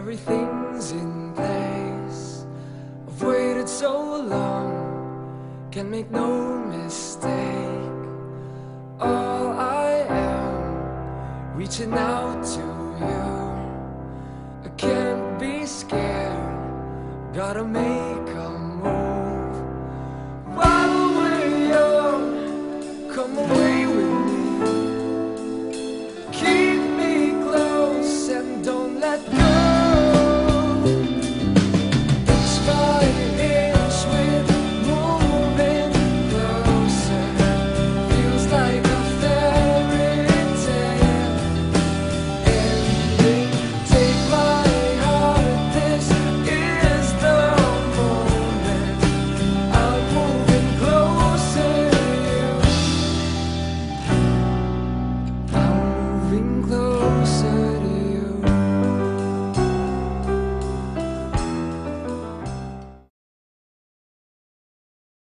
everything's in place. I've waited so long, can make no mistake. All I am, reaching out to you. I can't be scared, gotta make